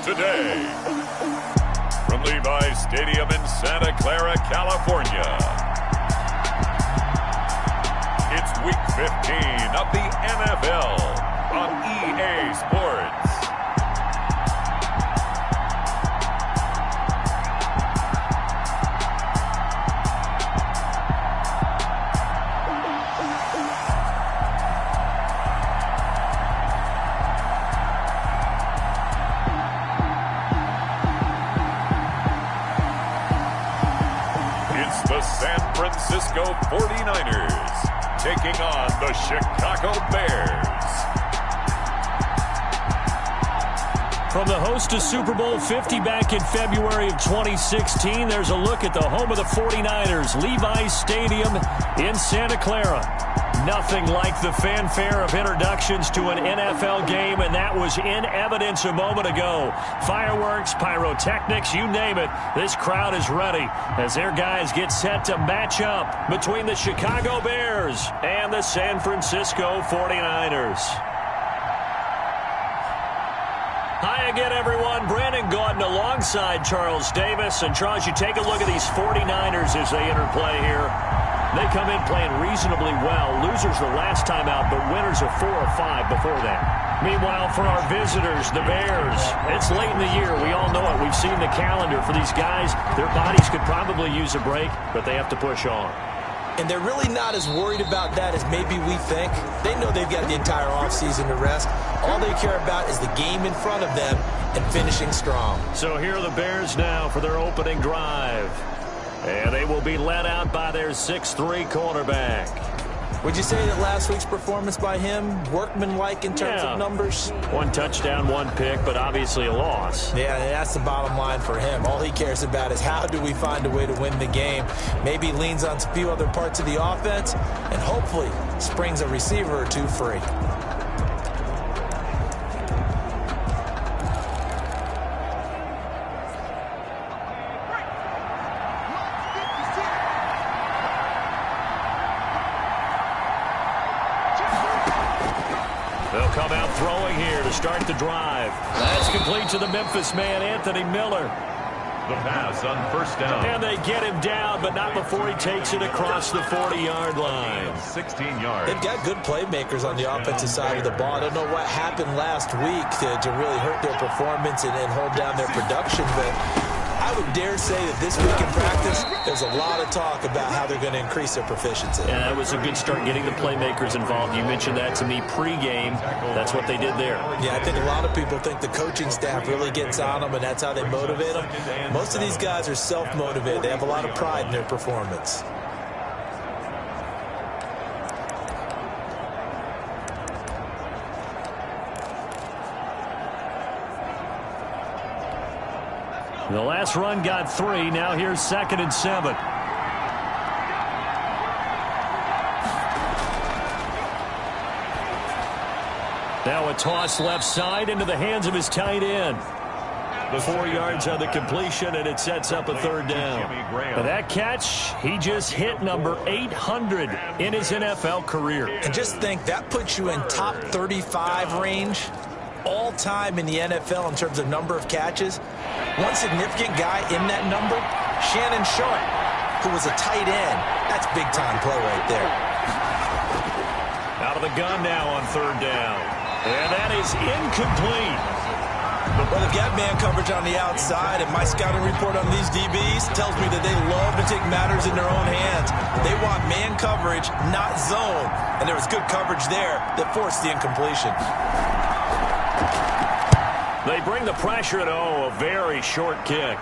today. From Levi's Stadium in Santa Clara, California, it's Week 15 of the NFL on EA Sports. The San Francisco 49ers taking on the Chicago Bears. From the host to Super Bowl 50 back in February of 2016, there's a look at the home of the 49ers, Levi's Stadium in Santa Clara. Nothing like the fanfare of introductions to an NFL game, and that was in evidence a moment ago. Fireworks, pyrotechnics, you name it. This crowd is ready as their guys get set to match up between the Chicago Bears and the San Francisco 49ers. Hi again, everyone. Brandon Gaudin alongside Charles Davis. And, Charles, you take a look at these 49ers as they enter play here. They come in playing reasonably well. Losers the last time out, but winners of 4 or 5 before that. Meanwhile, for our visitors, the Bears, it's late in the year. We all know it. We've seen the calendar for these guys. Their bodies could probably use a break, but they have to push on. And they're really not as worried about that as maybe we think. They know they've got the entire offseason to rest. All they care about is the game in front of them and finishing strong. So here are the Bears now for their opening drive. And they will be led out by their 6'3" quarterback. Would you say that last week's performance by him, workmanlike in terms of numbers? 1 touchdown, 1 pick, but obviously a loss. Yeah, that's the bottom line for him. All he cares about is how do we find a way to win the game. Maybe leans on a few other parts of the offense and hopefully springs a receiver or 2 free. They'll come out throwing here to start the drive. That's complete to the Memphis man, Anthony Miller. The pass on first down. And they get him down, but not before he takes it across the 40-yard line. 16 yards. They've got good playmakers on the offensive side of the ball. I don't know what happened last week to really hurt their performance and hold down their production, but I would dare say that this week in practice, there's a lot of talk about how they're going to increase their proficiency. Yeah, that was a good start getting the playmakers involved. You mentioned that to me pregame. That's what they did there. Yeah, I think a lot of people think the coaching staff really gets on them, and that's how they motivate them. Most of these guys are self-motivated. They have a lot of pride in their performance. The last run got 3. Now here's 2nd and 7. Now a toss left side into the hands of his tight end. 4 yards on the completion, and it sets up a 3rd down. And that catch, he just hit number 800 in his NFL career. And just think, that puts you in top 35 range all-time in the NFL in terms of number of catches. One significant guy in that number, Shannon Sharp, who was a tight end. That's big-time play right there. Out of the gun now on 3rd down. And that is incomplete. Well, they've got man coverage on the outside, and my scouting report on these DBs tells me that they love to take matters in their own hands. They want man coverage, not zone. And there was good coverage there that forced the incompletion. They bring the pressure, and a very short kick.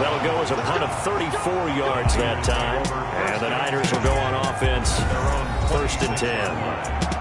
That'll go as a punt of 34 yards that time. And the Niners will go on offense, 1st and 10.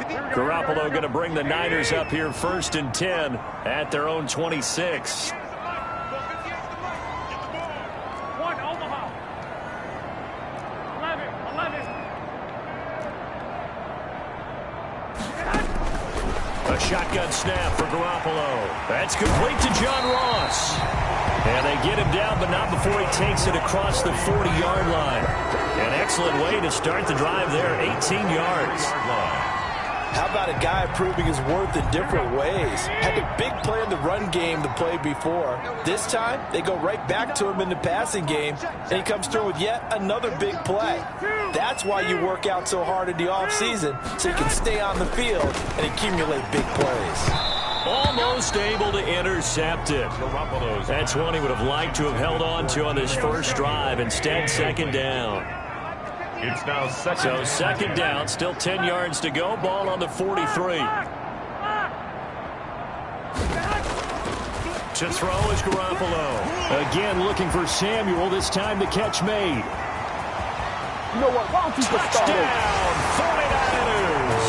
Garoppolo going to bring the Niners up here 1st and 10 at their own 26. A shotgun snap for Garoppolo. That's complete to John Ross. And they get him down, but not before he takes it across the 40-yard line. An excellent way to start the drive there, 18 yards. How about a guy proving his worth in different ways? Had a big play in the run game the play before. This time, they go right back to him in the passing game, and he comes through with yet another big play. That's why you work out so hard in the offseason, so you can stay on the field and accumulate big plays. Almost able to intercept it. That's one he would have liked to have held on to on this first drive. Instead, second down. It's now second down, still 10 yards to go. Ball on the 43. To throw is Garoppolo. Again looking for Samuel. This time the catch made. You know what? Why don't you just start over? Touchdown, 49ers.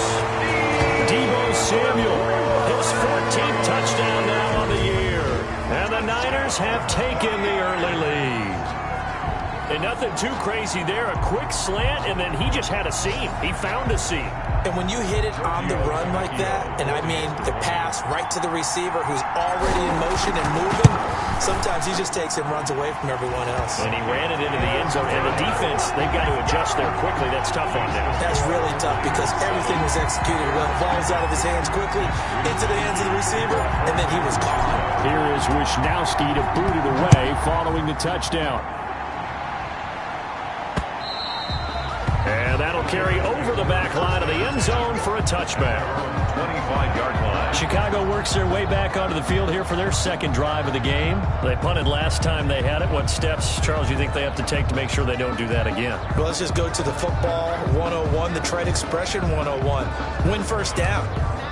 Deebo Samuel, his 14th touchdown now on the year. And the Niners have taken the early lead. And nothing too crazy there. A quick slant, and then he just had a seam. He found a seam. And when you hit it on the run like that, and I mean the pass right to the receiver who's already in motion and moving, sometimes he just takes and runs away from everyone else. And he ran it into the end zone. And the defense, they've got to adjust there quickly. That's tough on them. That's really tough because everything was executed well. Ball's out of his hands quickly, into the hands of the receiver, and then he was gone. Here is Wisnowski to boot it away following the touchdown. And that'll carry over the back line of the end zone for a touchback. 25-yard line. Chicago works their way back onto the field here for their second drive of the game. They punted last time they had it. What steps, Charles, do you think they have to take to make sure they don't do that again? Well, let's just go to the football 101, the trade expression 101. Win first down.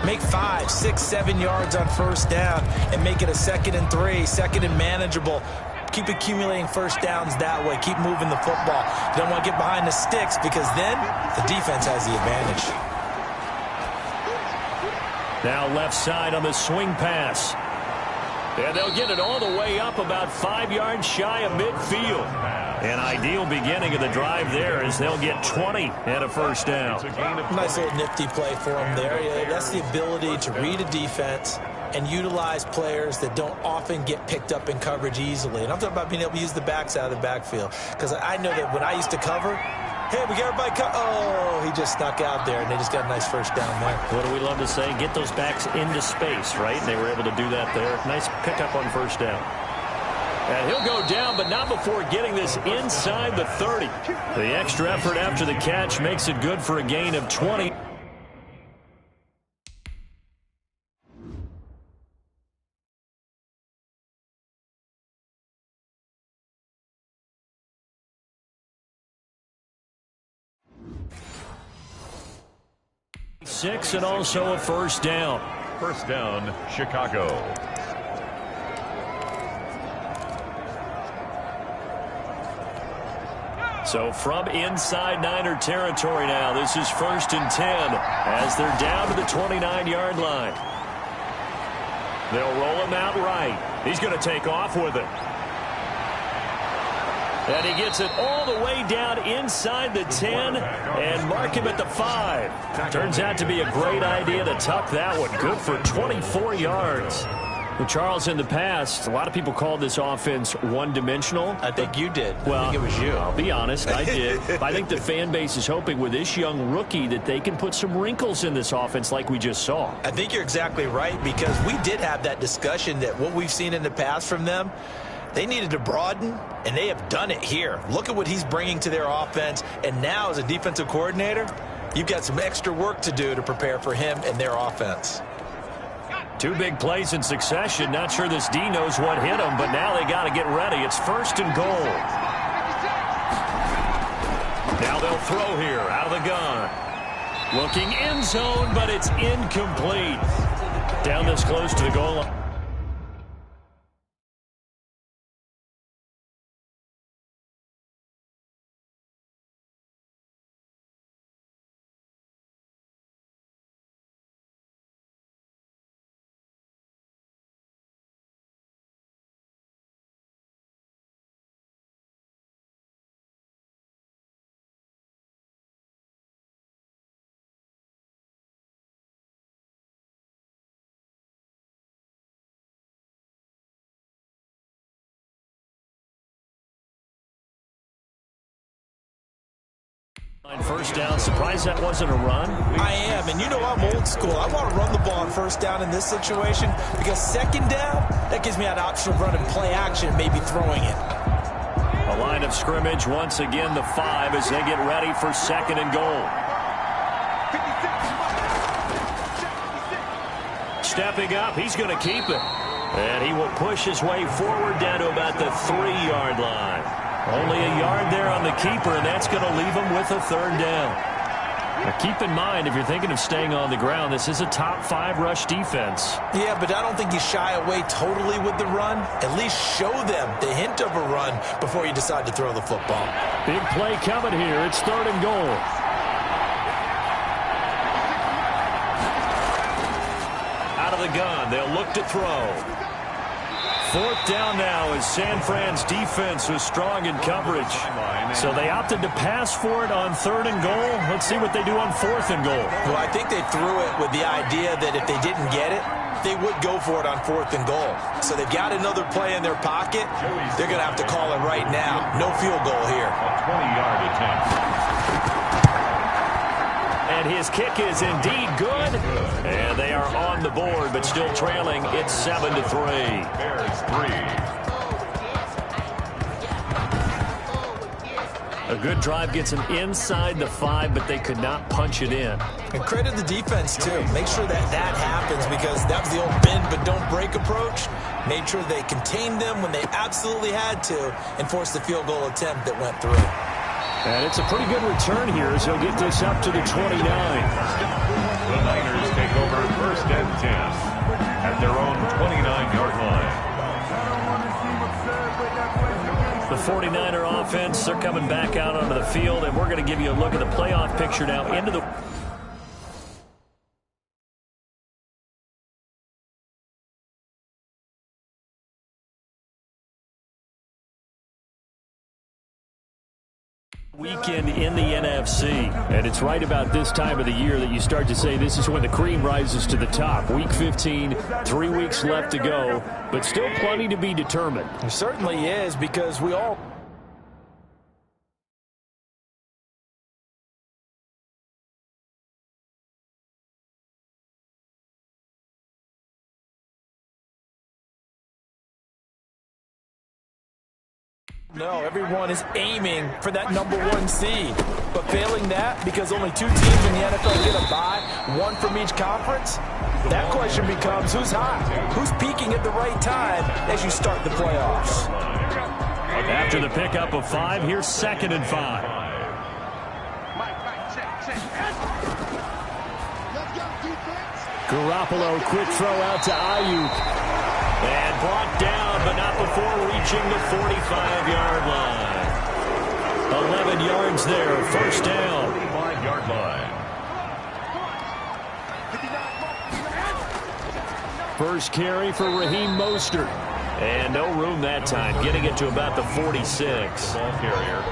Make 5, 6, 7 yards on first down and make it a 2nd and 3, 2nd and manageable. Keep accumulating first downs that way. Keep moving the football. You don't want to get behind the sticks because then the defense has the advantage. Now left side on the swing pass. And they'll get it all the way up about 5 yards shy of midfield. An ideal beginning of the drive there as they'll get 20 and a first down. Nice little nifty play for them there. Yeah, that's the ability to read a defense and utilize players that don't often get picked up in coverage easily. And I'm talking about being able to use the backs out of the backfield. Because I know that when I used to cover, hey, we got everybody oh, he just snuck out there, and they just got a nice first down there. What do we love to say? Get those backs into space, right? And they were able to do that there. Nice pickup on first down. And he'll go down, but not before getting this inside the 30. The extra effort after the catch makes it good for a gain of 20. Six and also a first down. First down, Chicago. So from inside Niner territory now, this is 1st and 10 as they're down to the 29-yard line. They'll roll him out right. He's going to take off with it. And he gets it all the way down inside the 10 and mark him at the 5. Turns out to be a great idea to tuck that one. Good for 24 yards. Well, Charles, in the past, a lot of people called this offense one-dimensional. I think you did. Well, I think it was you. I'll be honest, I did. I think the fan base is hoping with this young rookie that they can put some wrinkles in this offense like we just saw. I think you're exactly right because we did have that discussion that what we've seen in the past from them, they needed to broaden, and they have done it here. Look at what he's bringing to their offense, and now as a defensive coordinator, you've got some extra work to do to prepare for him and their offense. 2 big plays in succession. Not sure this D knows what hit him, but now they got to get ready. It's 1st and goal. Now they'll throw here out of the gun. Looking end zone, but it's incomplete. Down this close to the goal line. First down. Surprised that wasn't a run? I am, and you know I'm old school. I want to run the ball on first down in this situation because second down, that gives me an option of running play action, maybe throwing it. A line of scrimmage, once again the 5 as they get ready for second and goal. Stepping up, he's going to keep it. And he will push his way forward down to about the 3-yard line. Only a yard there on the keeper, and that's going to leave him with a third down. Now keep in mind, if you're thinking of staying on the ground, this is a top 5 rush defense. Yeah, but I don't think you shy away totally with the run. At least show them the hint of a run before you decide to throw the football. Big play coming here. It's third and goal. Out of the gun, they'll look to throw. Fourth down now as San Fran's defense was strong in coverage. So they opted to pass for it on third and goal. Let's see what they do on fourth and goal. Well, I think they threw it with the idea that if they didn't get it, they would go for it on fourth and goal. So they've got another play in their pocket. They're going to have to call it right now. No field goal here. A 20-yard attempt. And his kick is indeed good. And they are on the board, but still trailing. It's 7-3. Bears 3. A good drive gets them inside the 5, but they could not punch it in. And credit the defense, too. Make sure that happens because that was the old bend but don't break approach. Made sure they contained them when they absolutely had to and forced the field goal attempt that went through. And it's a pretty good return here as he'll get this up to the 29. The Niners take over first and 10 at their own 29-yard line. The 49er offense, they're coming back out onto the field, and we're going to give you a look at the playoff picture now into the weekend in the NFC. And it's right about this time of the year that you start to say this is when the cream rises to the top. Week 15, 3 weeks left to go, but still plenty to be determined. It certainly is because we all... No, everyone is aiming for that #1 seed. But failing that, because only 2 teams in the NFL get a bye, 1 from each conference, that question becomes who's hot? Who's peaking at the right time as you start the playoffs? After the pickup of 5, here's second and 5. Garoppolo, quick throw out to Ayuk. And brought down, but not before reaching the 45-yard line. 11 yards there, first down. 45-yard line. First carry for Raheem Mostert. And no room that time, getting it to about the 46. Ball carrier.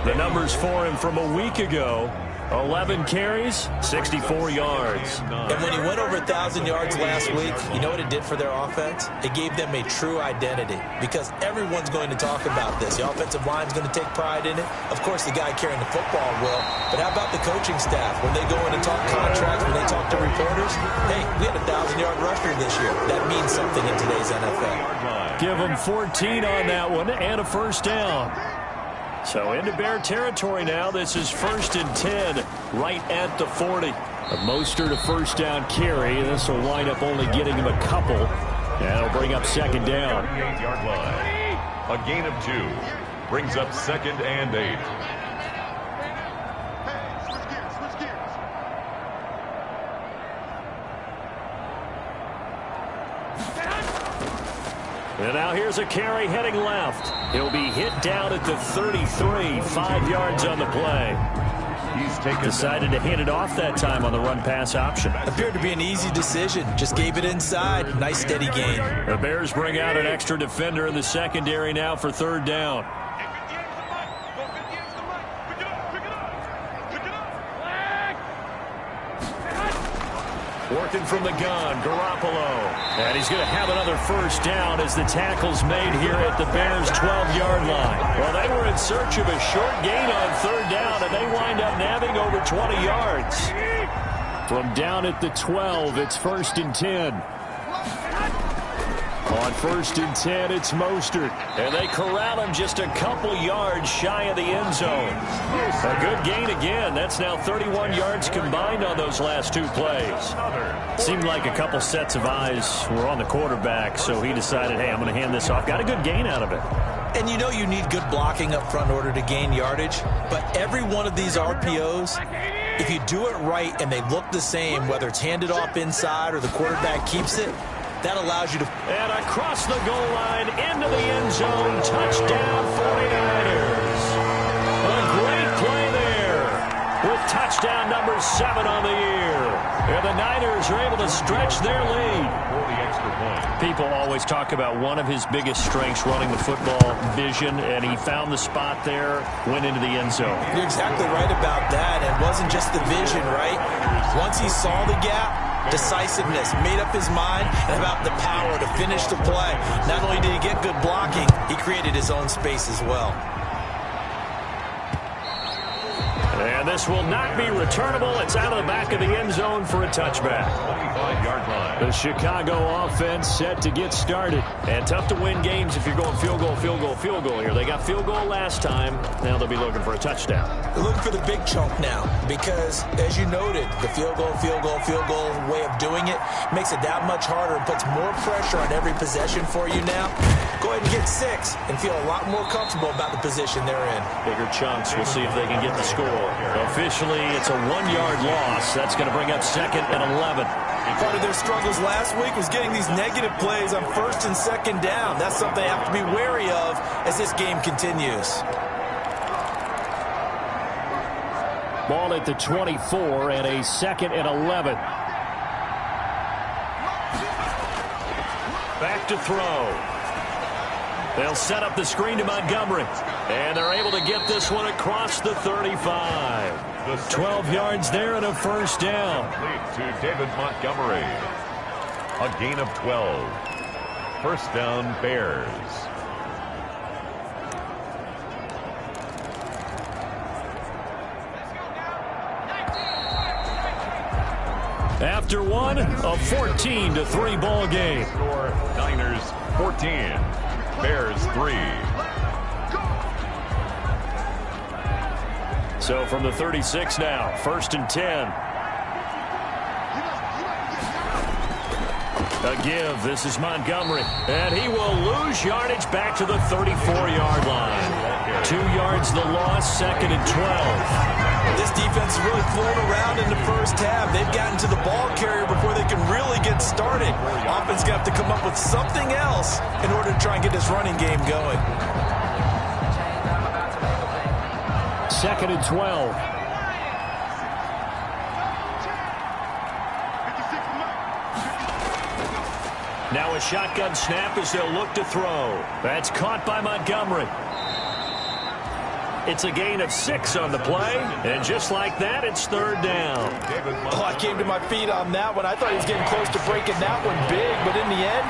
The numbers for him from a week ago. 11 carries, 64 yards. And when he went over 1,000 yards last week, you know what it did for their offense? It gave them a true identity because everyone's going to talk about this. The offensive line's going to take pride in it. Of course, the guy carrying the football will. But how about the coaching staff? When they go in and talk contracts, when they talk to reporters, hey, we had a 1,000-yard rusher this year. That means something in today's NFL. Give them 14 on that one and a first down. So into Bear territory now. This is first and 10 right at the 40. A Mostert a first down carry. This will wind up only getting him a couple. That'll bring up second down. 28-yard line. A gain of 2 brings up second and 8. And now here's a carry heading left. He'll be hit down at the 33, 5 yards on the play. He's decided to hand it off that time on the run-pass option. Appeared to be an easy decision. Just gave it inside. Nice steady gain. The Bears bring out an extra defender in the secondary now for third down. Working from the gun, Garoppolo. And he's going to have another first down as the tackle's made here at the Bears' 12-yard line. Well, they were in search of a short gain on third down, and and they wind up nabbing over 20 yards. From down at the 12, it's 1st and 10. On 1st and 10, it's Mostert. And they corral him just a couple yards shy of the end zone. A good gain again. That's now 31 yards combined on those last 2 plays. Seemed like a couple sets of eyes were on the quarterback, so he decided, hey, I'm going to hand this off. Got a good gain out of it. And you know you need good blocking up front in order to gain yardage. But every one of these RPOs, if you do it right and they look the same, whether it's handed off inside or the quarterback keeps it, that allows you to... And across the goal line, into the end zone, touchdown 49ers. A great play there with touchdown number 7 on the year. And the Niners are able to stretch their lead. For the extra point. People always talk about one of his biggest strengths running the football, vision, and he found the spot there, went into the end zone. You're exactly right about that. It wasn't just the vision, right? Once he saw the gap, decisiveness, made up his mind, and about the power to finish the play. Not only did he get good blocking, he created his own space as well. And this will not be returnable. It's out of the back of the end zone for a touchback. 25-yard line. The Chicago offense set to get started. And tough to win games if you're going field goal, field goal, field goal here. They got field goal last time. Now they'll be looking for a touchdown. They're looking for the big chunk now because, as you noted, the field goal way of doing it makes it that much harder and puts more pressure on every possession for you now. Go ahead and get 6 and feel a lot more comfortable about the position they're in. Bigger chunks. We'll see if they can get the score. Officially, it's a 1-yard loss. That's going to bring up 2nd and 11. Part of their struggles last week was getting these negative plays on 1st and 2nd down. That's something they have to be wary of as this game continues. Ball at the 24 and a 2nd and 11. Back to throw. They'll set up the screen to Montgomery. And they're able to get this one across the 35. 12 yards there and a 1st down. To David Montgomery. A gain of 12. 1st down, Bears. After one, a 14-3 ball game. Score, Niners 14. Bears 3. So from the 36 now, 1st and 10. A give. This is Montgomery. And he will lose yardage back to the 34-yard line. 2 yards the loss, 2nd and 12. This defense has really flown around in the first half. They've gotten to the ball carrier before they can really get started. Offense got to come up with something else in order to try and get this running game going. 2nd and 12. Now a shotgun snap as they'll look to throw. That's caught by Montgomery. It's a gain of 6 on the play, and just like that, it's 3rd down. Oh, I came to my feet on that one. I thought he was getting close to breaking that one big, but in the end,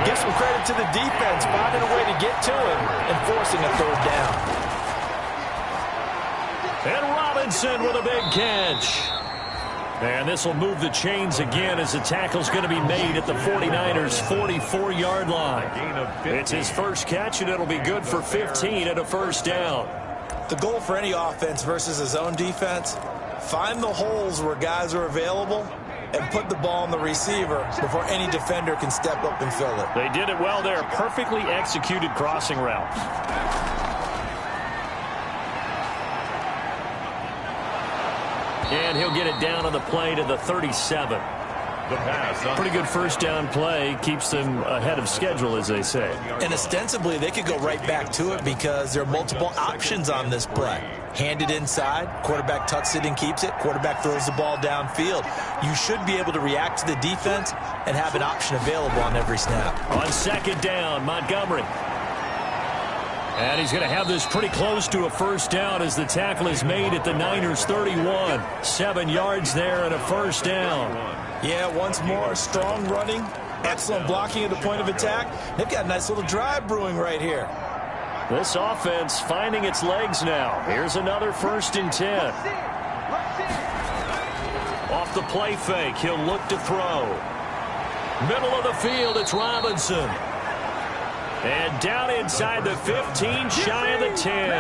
give some credit to the defense, finding a way to get to him and forcing a 3rd down. And Robinson with a big catch. And this will move the chains again as the tackle's going to be made at the 49ers' 44-yard line. It's his first catch, and it'll be good for 15 and a 1st down. The goal for any offense versus a zone defense, find the holes where guys are available and put the ball on the receiver before any defender can step up and fill it. They did it well there. Perfectly executed crossing route. And he'll get it down on the play to the 37. The pass. Pretty good 1st down play. Keeps them ahead of schedule, as they say. And ostensibly, they could go right back to it because there are multiple options on this play. Hand it inside. Quarterback tucks it and keeps it. Quarterback throws the ball downfield. You should be able to react to the defense and have an option available on every snap. On 2nd down, Montgomery. And he's going to have this pretty close to a 1st down as the tackle is made at the Niners' 31. 7 yards there and a 1st down. Yeah, once more, strong running, excellent blocking at the point of attack. They've got a nice little drive brewing right here. This offense finding its legs now. Here's another 1st and 10. Off the play fake, he'll look to throw. Middle of the field, it's Robinson. And down inside the 15, shy of the 10.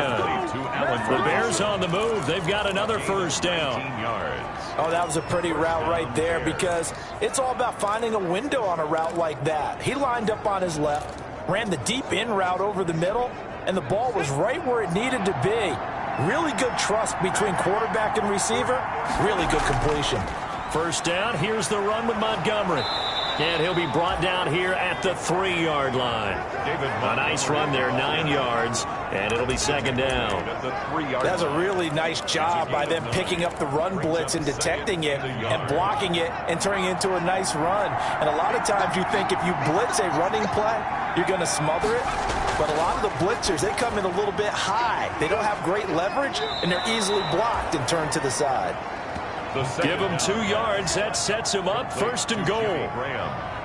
The Bears on the move. They've got another 1st down. Oh, that was a pretty route right there because it's all about finding a window on a route like that. He lined up on his left, ran the deep in route over the middle, and the ball was right where it needed to be. Really good trust between quarterback and receiver. Really good completion. 1st down. Here's the run with Montgomery. And he'll be brought down here at the 3-yard line. A nice run there, 9 yards, and it'll be 2nd down. That's a really nice job by them picking up the run blitz and detecting it and blocking it and turning it into a nice run. And a lot of times you think if you blitz a running play, you're going to smother it. But a lot of the blitzers, they come in a little bit high. They don't have great leverage, and they're easily blocked and turned to the side. Give him 2 yards. That sets him up 1st and goal.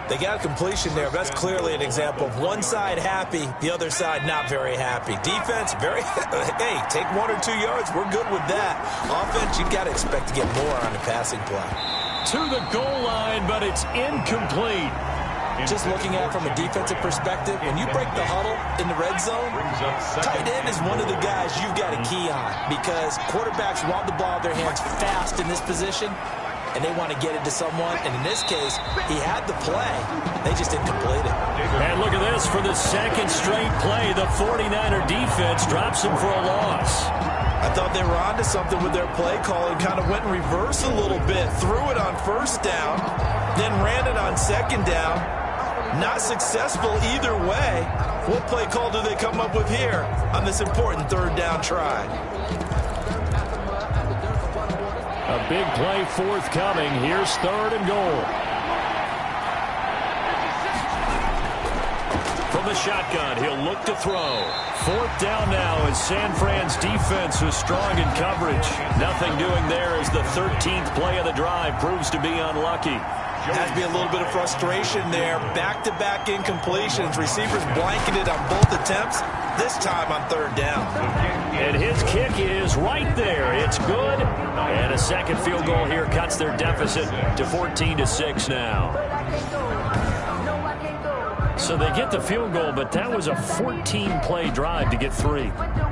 They got a completion there. That's clearly an example of one side happy, the other side not very happy. Defense, very, hey, take 1 or 2 yards. We're good with that. Offense, you got to expect to get more on the passing play. To the goal line, but it's incomplete. Just looking at it from a defensive perspective, when you break the huddle in the red zone, tight end is one of the guys you've got to key on because quarterbacks want the ball in their hands fast in this position, and they want to get it to someone. And in this case, he had the play. They just didn't complete it. And look at this. For the 2nd straight play, the 49er defense drops him for a loss. I thought they were onto something with their play call and kind of went in reverse a little bit. Threw it on 1st down, then ran it on 2nd down. Not successful either way. What play call do they come up with here on this important 3rd down try? A big play forthcoming. Here's 3rd and goal. From the shotgun, he'll look to throw. 4th down now as San Fran's defense was strong in coverage. Nothing doing there as the 13th play of the drive proves to be unlucky. Has to be a little bit of frustration there. Back-to-back incompletions. Receivers blanketed on both attempts, this time on 3rd down. And his kick is right there. It's good. And a 2nd field goal here cuts their deficit to 14-6 now. So they get the field goal, but that was a 14-play drive to get 3. You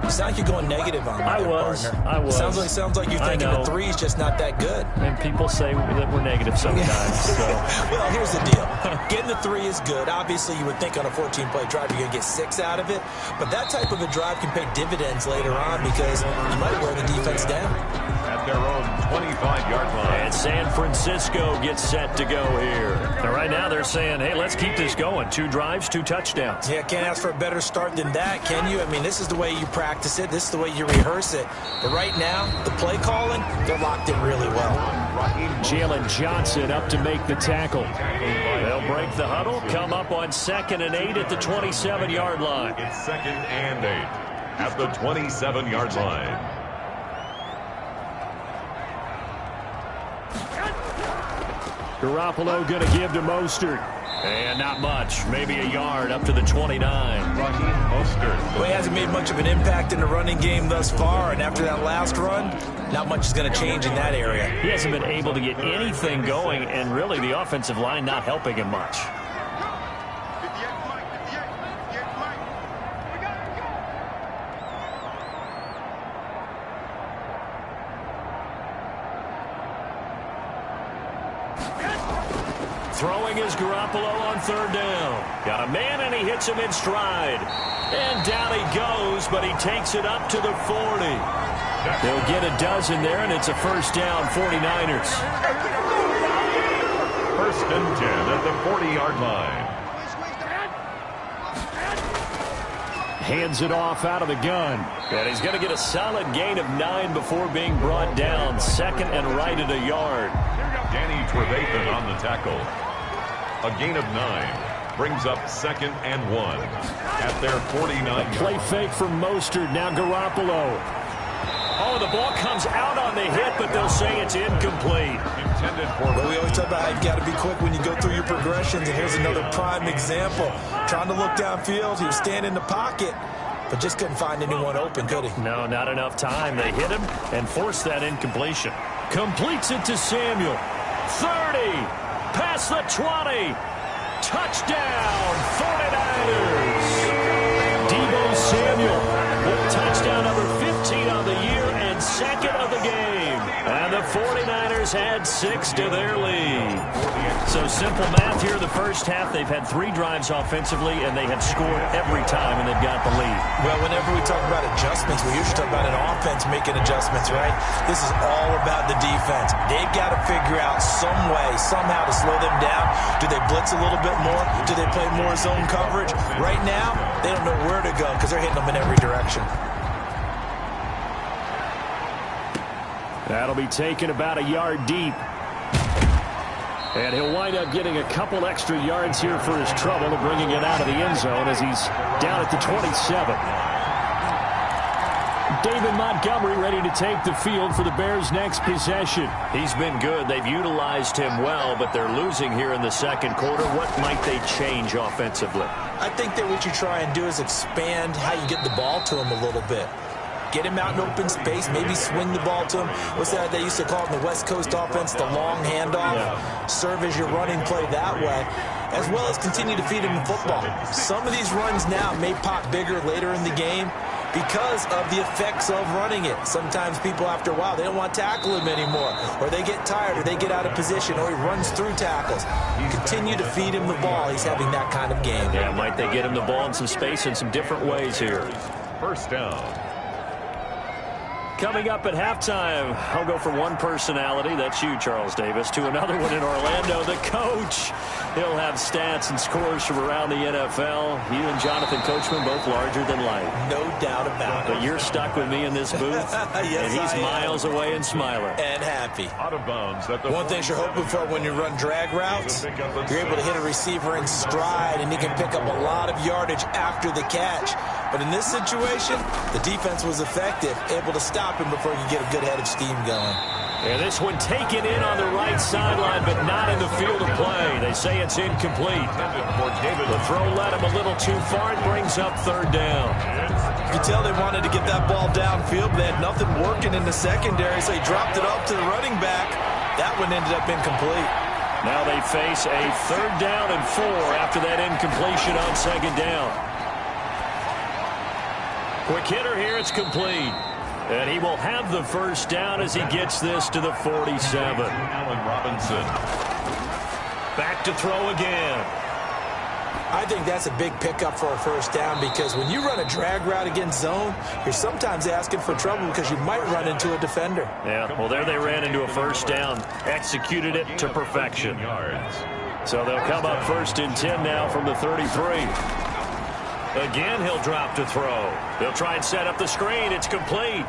sound like you're going negative on that, I was. Sounds like you're thinking the 3 is just not that good. And people say that we're negative sometimes. So. Well, here's the deal. Getting the 3 is good. Obviously, you would think on a 14-play drive you're going to get 6 out of it. But that type of a drive can pay dividends later on because you might wear the defense down. At their own 25-yard line. And San Francisco gets set to go here. Now, right now they're saying, hey, let's keep this going. 2 drives, 2 touchdowns. Yeah, can't ask for a better start than that, can you? I mean, this is the way you practice it. This is the way you rehearse it. But right now, the play calling, they're locked in really well. Jalen Johnson up to make the tackle. They'll break the huddle, come up on 2nd and 8 at the 27-yard line. It's 2nd and 8 at the 27-yard line. Garoppolo going to give to Mostert. And not much. Maybe a yard up to the 29. Well, he hasn't made much of an impact in the running game thus far. And after that last run, not much is going to change in that area. He hasn't been able to get anything going. And really, the offensive line not helping him much. Throwing is Garoppolo on 3rd down. Got a man, and he hits him in stride. And down he goes, but he takes it up to the 40. They'll get a dozen there, and it's a 1st down, 49ers. 1st and 10 at the 40-yard line. Hands it off out of the gun. And he's going to get a solid gain of 9 before being brought down. 2nd and right at a yard. Danny Trevathan on the tackle. A gain of 9 brings up 2nd and 1 at their 49. Play fake from Mostert. Now Garoppolo. Oh, the ball comes out on the hit, but they'll say it's incomplete. Intended for. Well, we always talk about how you've got to be quick when you go through your progressions, and here's another prime example. Trying to look downfield, he was standing in the pocket, but just couldn't find anyone open, could he? No, not enough time. They hit him and forced that incompletion. Completes it to Samuel. 30, past the 20. Touchdown, 49ers. Deebo Samuel with touchdown number 15 on the year and second of the game. And the 49ers add 6 to their lead. So simple math here. The first half, they've had 3 drives offensively, and they have scored every time, and they've got the lead. Well, whenever we talk about adjustments, we usually talk about an offense making adjustments, right? This is all about the defense. They've got to figure out some way, somehow to slow them down. Do they blitz a little bit more? Do they play more zone coverage? Right now, they don't know where to go because they're hitting them in every direction. That'll be taken about a yard deep. And he'll wind up getting a couple extra yards here for his trouble of bringing it out of the end zone as he's down at the 27. David Montgomery ready to take the field for the Bears' next possession. He's been good. They've utilized him well, but they're losing here in the second quarter. What might they change offensively? I think that what you try and do is expand how you get the ball to him a little bit. Get him out in open space, maybe swing the ball to him. What's that they used to call it in the West Coast offense, the long handoff? Yeah. Serve as your running play that way, as well as continue to feed him the football. Some of these runs now may pop bigger later in the game because of the effects of running it. Sometimes people, after a while, they don't want to tackle him anymore, or they get tired, or they get out of position, or he runs through tackles. Continue to feed him the ball. He's having that kind of game. Yeah, might they get him the ball in some space in some different ways here. First down. Coming up at halftime, I'll go from one personality, that's you, Charles Davis, to another one in Orlando, the coach. He'll have stats and scores from around the NFL. You and Jonathan Coachman both larger than life. No doubt about it. But you're stuck with me in this booth, yes, and he's miles away and smiling. And happy. Out of bounds. One thing you're hoping for when you run drag routes, you're able to hit a receiver in stride, and he can pick up a lot of yardage after the catch. But in this situation, the defense was effective, able to stop him before you get a good head of steam going. And this one taken in on the right sideline, but not in the field of play. They say it's incomplete. The throw led him a little too far. It brings up third down. You can tell they wanted to get that ball downfield, but they had nothing working in the secondary, so he dropped it off to the running back. That one ended up incomplete. Now they face a 3rd down and 4 after that incompletion on 2nd down. Quick hitter here, it's complete. And he will have the first down as he gets this to the 47. Allen Robinson. Back to throw again. I think that's a big pickup for a first down because when you run a drag route against zone, you're sometimes asking for trouble because you might run into a defender. Yeah, well, there they ran into a first down. Executed it to perfection. So they'll come up 1st and 10 now from the 33. Again, he'll drop to throw. They'll try and set up the screen. It's complete.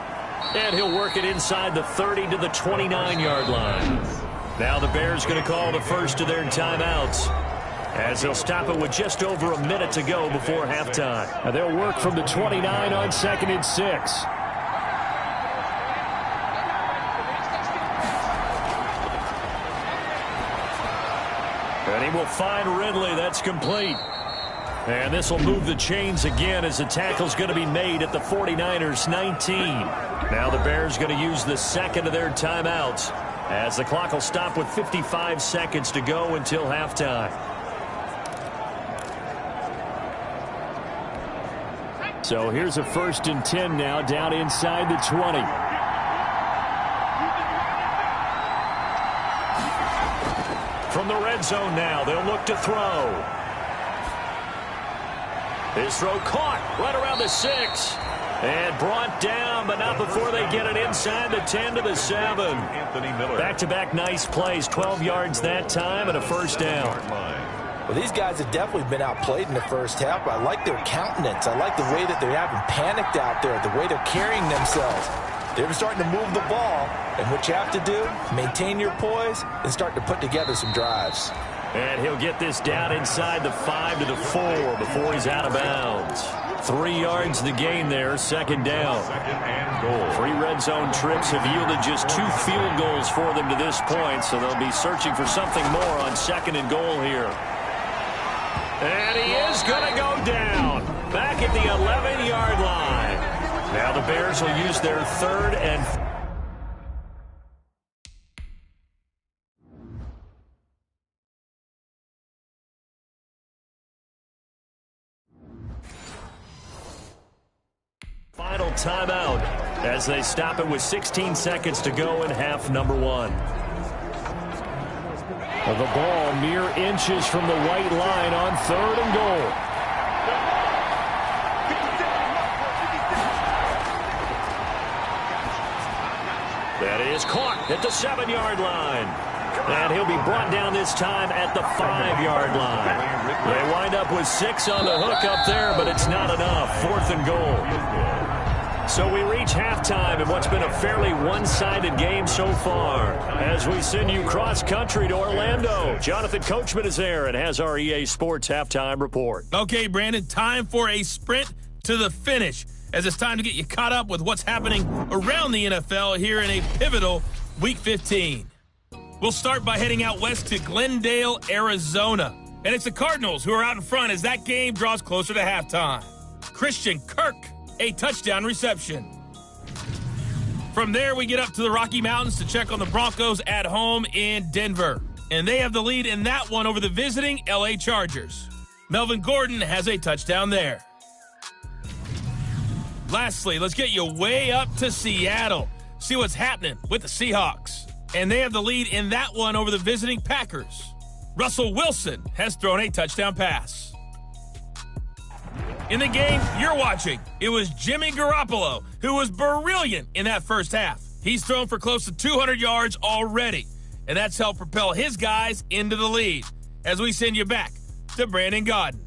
And he'll work it inside the 30 to the 29-yard line. Now the Bears going to call the first of their timeouts, as they'll stop it with just over a minute to go before halftime. Now they'll work from the 29 on 2nd and 6. And he will find Ridley. That's complete. And this will move the chains again as the tackle's going to be made at the 49ers 19. Now the Bears going to use the 2nd of their timeouts as the clock will stop with 55 seconds to go until halftime. So here's a 1st and 10 now down inside the 20. From the red zone now, they'll look to throw. His throw caught right around the 6. And brought down, but not before they get it inside the 10 to the 7. Back-to-back nice plays, 12 yards that time and a first down. Well, these guys have definitely been outplayed in the first half, but I like their countenance. I like the way that they haven't panicked out there, the way they're carrying themselves. They're starting to move the ball, and what you have to do, maintain your poise and start to put together some drives. And he'll get this down inside the 5 to the 4 before he's out of bounds. 3 yards the gain there, 2nd down. 3 red zone trips have yielded just 2 field goals for them to this point, so they'll be searching for something more on 2nd and goal here. And he is going to go down. back at the 11-yard line. Now the Bears will use their 3rd and final timeout as they stop it with 16 seconds to go in half number 1. The ball mere inches from the white line on 3rd and goal. That is caught at the 7-yard line. And he'll be brought down this time at the 5-yard line. They wind up with 6 on the hook up there, but it's not enough. 4th and goal. So we reach halftime in what's been a fairly one-sided game so far. As we send you cross-country to Orlando, Jonathan Coachman is there and has our EA Sports halftime report. Okay, Brandon, time for a sprint to the finish, as it's time to get you caught up with what's happening around the NFL here in a pivotal Week 15. We'll start by heading out west to Glendale, Arizona. And it's the Cardinals who are out in front as that game draws closer to halftime. Christian Kirk, a touchdown reception. From there, we get up to the Rocky Mountains to check on the Broncos at home in Denver. And they have the lead in that one over the visiting LA Chargers. Melvin Gordon has a touchdown there. Lastly, let's get you way up to Seattle. See what's happening with the Seahawks. And they have the lead in that one over the visiting Packers. Russell Wilson has thrown a touchdown pass. In the game you're watching, it was Jimmy Garoppolo who was brilliant in that first half. He's thrown for close to 200 yards already, and that's helped propel his guys into the lead. As we send you back to Brandon Gaudin.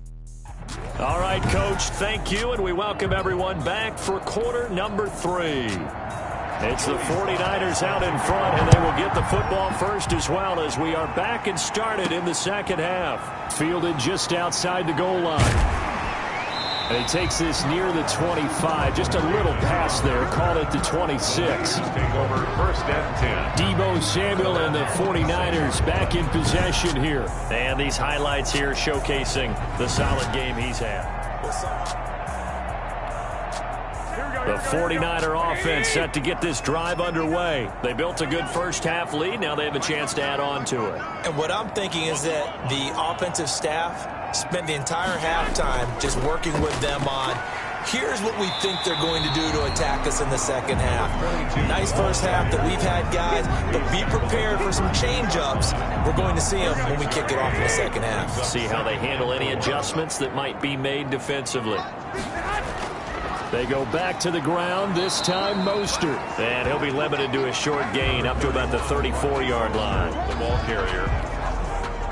All right, Coach, thank you, and we welcome everyone back for quarter number 3. It's the 49ers out in front, and they will get the football first as well as we are back and started in the second half. Fielded just outside the goal line. And he takes this near the 25. Just a little pass there. Called it the 26. Take over 1st and 10. Deebo Samuel and the 49ers back in possession here. And these highlights here showcasing the solid game he's had. The 49er offense set to get this drive underway. They built a good first half lead. Now they have a chance to add on to it. And what I'm thinking is that the offensive staff spent the entire halftime just working with them on, here's what we think they're going to do to attack us in the second half. Nice first half that we've had, guys, but be prepared for some change-ups. We're going to see them when we kick it off in the second half. See how they handle any adjustments that might be made defensively. They go back to the ground, this time Mostert. And he'll be limited to a short gain up to about the 34-yard line. The ball carrier.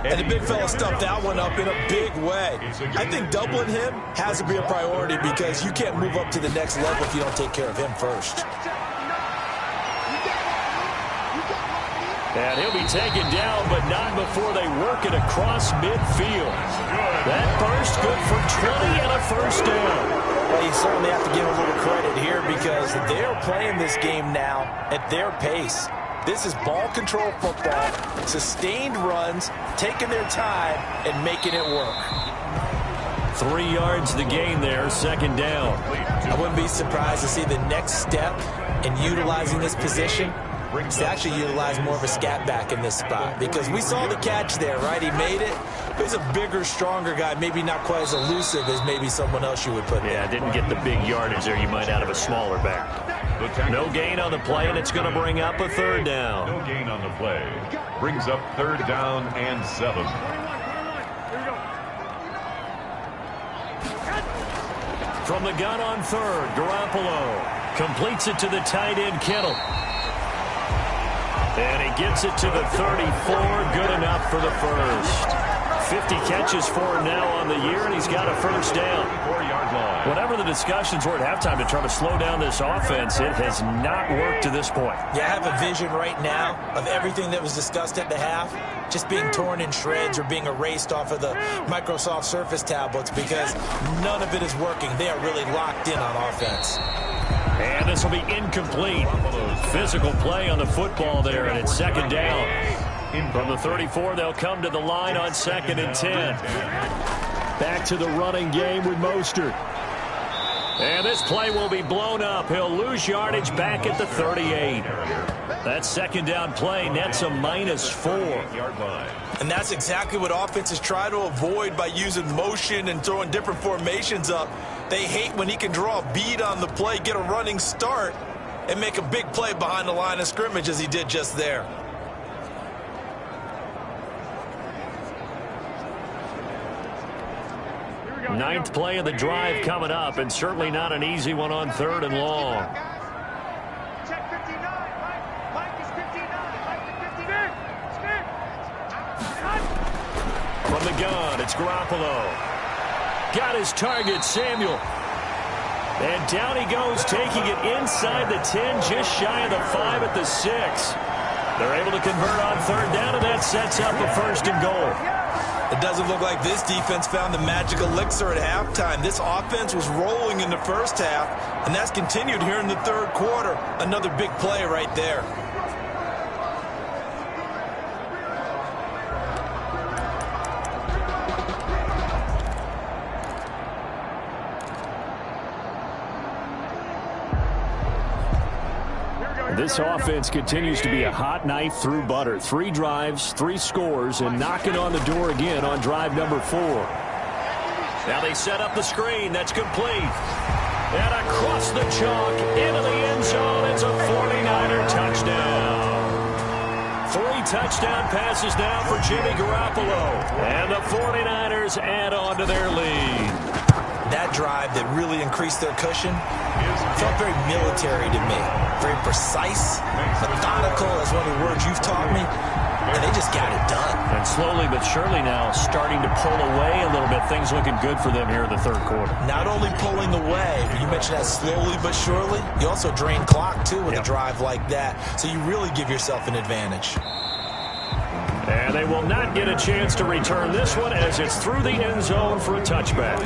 And the big fella stuffed that one up in a big way. I think doubling him has to be a priority because you can't move up to the next level if you don't take care of him first. And he'll be taken down, but not before they work it across midfield. That burst good for 20 and a first down. Well, you certainly have to give a little credit here because they're playing this game now at their pace. This is ball control football, sustained runs, taking their time, and making it work. 3 yards the gain there, second down. I wouldn't be surprised to see the next step in utilizing this position is to actually utilize more of a scat back in this spot because we saw the catch there, right? He made it. He's a bigger, stronger guy, maybe not quite as elusive as maybe someone else you would put there. Yeah, didn't get the big yardage there you might out of a smaller back. No gain on the play, and it's going to bring up a third down. No gain on the play. Brings up 3rd down and 7. From the gun on 3rd, Garoppolo completes it to the tight end, Kittle. And he gets it to the 34, good enough for the first. 50 catches for him now on the year, and he's got a first down. 4-yard line. Whatever the discussions were at halftime to try to slow down this offense, it has not worked to this point. Yeah, I have a vision right now of everything that was discussed at the half just being torn in shreds or being erased off of the Microsoft Surface tablets because none of it is working. They are really locked in on offense. And this will be incomplete. Physical play on the football there, and it's second down. From the 34, they'll come to the line on 2nd and 10. Back to the running game with Mostert. And this play will be blown up. He'll lose yardage back at the 38. That second down play nets a -4. And that's exactly what offenses try to avoid by using motion and throwing different formations up. They hate when he can draw a bead on the play, get a running start, and make a big play behind the line of scrimmage as he did just there. Ninth play of the drive coming up, and certainly not an easy one on 3rd and long. Check 59. Mike is 59. Mike is 59. From the gun, it's Garoppolo. Got his target, Samuel. And down he goes, taking it inside the 10, just shy of the 5 at the 6. They're able to convert on 3rd down, and that sets up a 1st and goal. It doesn't look like this defense found the magic elixir at halftime. This offense was rolling in the first half, and that's continued here in the 3rd quarter. Another big play right there. This offense continues to be a hot knife through butter. 3 drives, 3 scores, and knocking on the door again on drive number 4. Now they set up the screen. That's complete. And across the chalk into the end zone. It's a 49er touchdown. 3 touchdown passes now for Jimmy Garoppolo. And the 49ers add on to their lead. That drive that really increased their cushion felt very military to me. Very precise, methodical, that's one of the words you've taught me. And they just got it done. And slowly but surely now starting to pull away a little bit. Things looking good for them here in the 3rd quarter. Not only pulling away, but you mentioned that slowly but surely. You also drain clock, too, with a drive like that. So you really give yourself an advantage. And they will not get a chance to return this one as it's through the end zone for a touchback.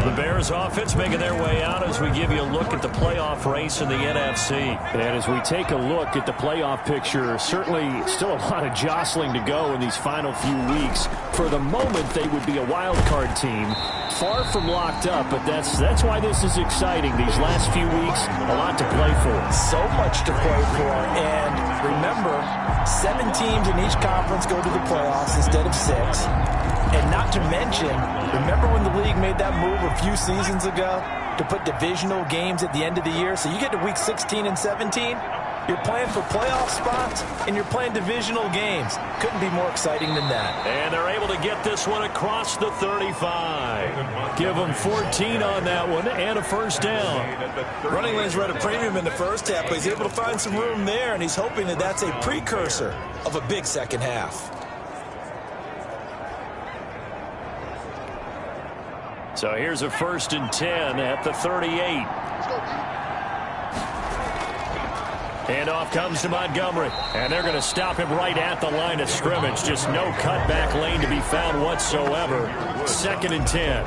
The Bears offense making their way out as we give you a look at the playoff race in the NFC. And as we take a look at the playoff picture, certainly still a lot of jostling to go in these final few weeks. For the moment, they would be a wild card team. Far from locked up, but that's why this is exciting. These last few weeks, a lot to play for. So much to play for. And remember, 7 teams in each conference go to the playoffs instead of 6. And not to mention, remember when the league made that move a few seasons ago to put divisional games at the end of the year? So you get to week 16 and 17, you're playing for playoff spots, and you're playing divisional games. Couldn't be more exciting than that. And they're able to get this one across the 35. Give them 14 on that one and a 1st down. Running lanes were at a premium in the first half, but he's able to find some room there, and he's hoping that that's a precursor of a big second half. So here's a 1st and 10 at the 38. And off comes to Montgomery. And they're going to stop him right at the line of scrimmage. Just no cutback lane to be found whatsoever. 2nd and 10.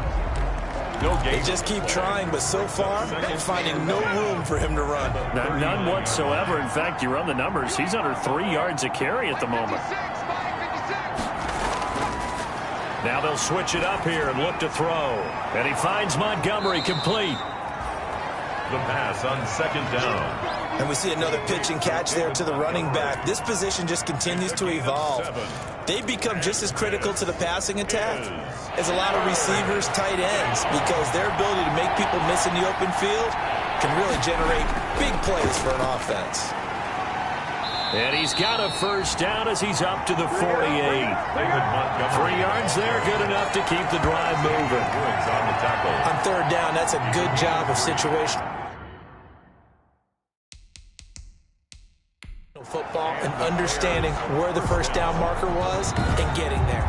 They just keep trying, but so far, finding no room for him to run. None whatsoever. In fact, you run the numbers. He's under 3 yards a carry at the moment. Now they'll switch it up here and look to throw. And he finds Montgomery complete. The pass on 2nd down. And we see another pitch and catch there to the running back. This position just continues to evolve. They become just as critical to the passing attack as a lot of receivers, tight ends, because their ability to make people miss in the open field can really generate big plays for an offense. And he's got a 1st down as he's up to the 48. 3 yards there, good enough to keep the drive moving. On 3rd down, that's a good job of situation. Football and understanding where the 1st down marker was and getting there.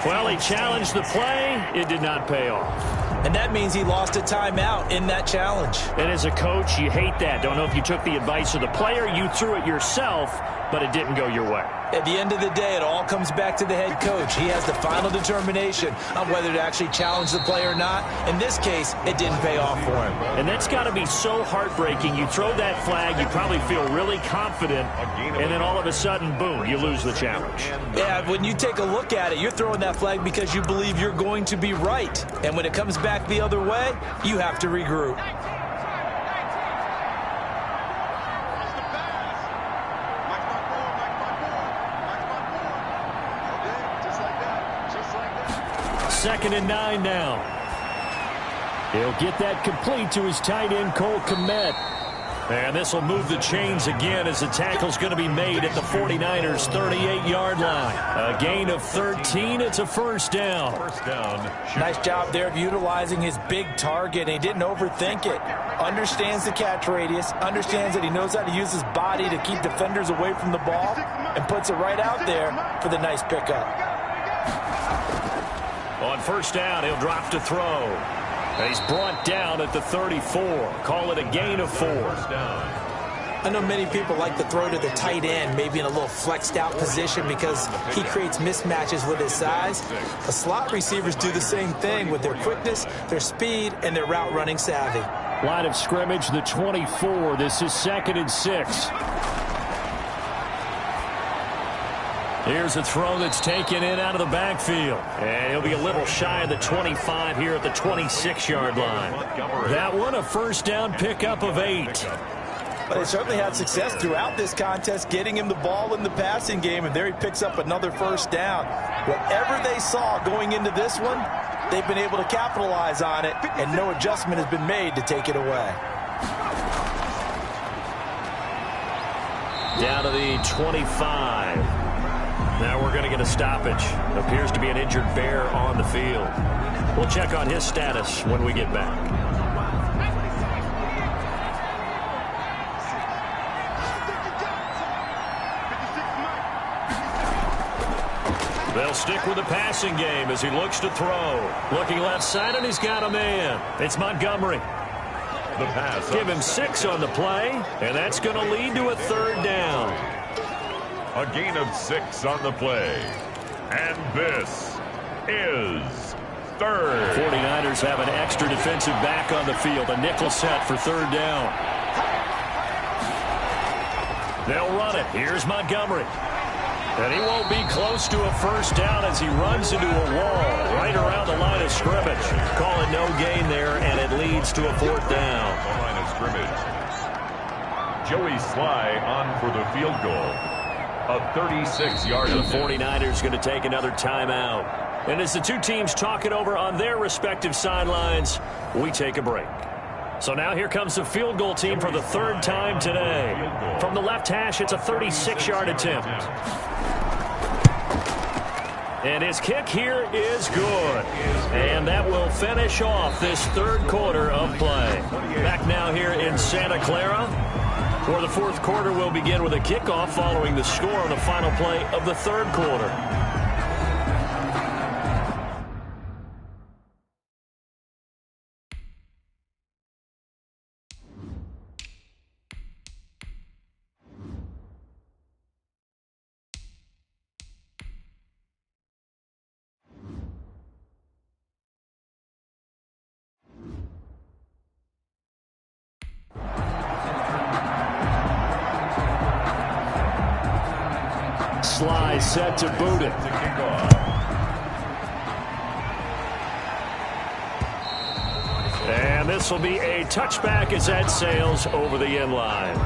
Well, he challenged the play. It did not pay off. And that means he lost a timeout in that challenge. And as a coach, you hate that. Don't know if you took the advice of the player. You threw it yourself. but it didn't go your way. At the end of the day, it all comes back to the head coach. He has the final determination on whether to actually challenge the play or not. In this case, it didn't pay off for him. And that's got to be so heartbreaking. You throw that flag, you probably feel really confident, and then all of a sudden, boom, you lose the challenge. Yeah, when you take a look at it, you're throwing that flag because you believe you're going to be right. And when it comes back the other way, you have to regroup. Second and 9 now. He'll get that complete to his tight end, Cole Kmet. And this will move the chains again as the tackle's going to be made at the 49ers' 38-yard line. A gain of 13. It's a first down. Nice job there of utilizing his big target. He didn't overthink it. Understands the catch radius. Understands that he knows how to use his body to keep defenders away from the ball. And puts it right out there for the nice pickup. On first down, he'll drop to throw. And he's brought down at the 34. Call it a gain of 4. I know many people like to throw to the tight end, maybe in a little flexed out position because he creates mismatches with his size. The slot receivers do the same thing with their quickness, their speed, and their route running savvy. Line of scrimmage, the 24. This is 2nd and 6. Here's a throw that's taken in out of the backfield. And he'll be a little shy of the 25 here at the 26-yard line. That one, a first down pickup of 8. But they certainly had success throughout this contest, getting him the ball in the passing game, and there he picks up another first down. Whatever they saw going into this one, they've been able to capitalize on it, and no adjustment has been made to take it away. Down to the 25. Now we're going to get a stoppage. Appears to be an injured Bear on the field. We'll check on his status when we get back. They'll stick with the passing game as he looks to throw. Looking left side, and he's got a man. It's Montgomery. The pass. Give him 6 on the play, and that's going to lead to a third down. A gain of 6 on the play. And this is third. 49ers have an extra defensive back on the field. A nickel set for third down. They'll run it. Here's Montgomery. And he won't be close to a first down as he runs into a wall right around the line of scrimmage. Call it no gain there, and it leads to a fourth down. The line of scrimmage. Joey Sly on for the field goal. A 36-yard. The 49ers going to take another timeout. And as the two teams talk it over on their respective sidelines, we take a break. So now here comes the field goal team for the third time today. From the left hash, it's a 36-yard attempt. And his kick here is good. And that will finish off this third quarter of play. Back now here in Santa Clara, where the fourth quarter will begin with a kickoff following the score on the final play of the third quarter. Sly set to boot it. And this will be a touchback as that sails over the end line.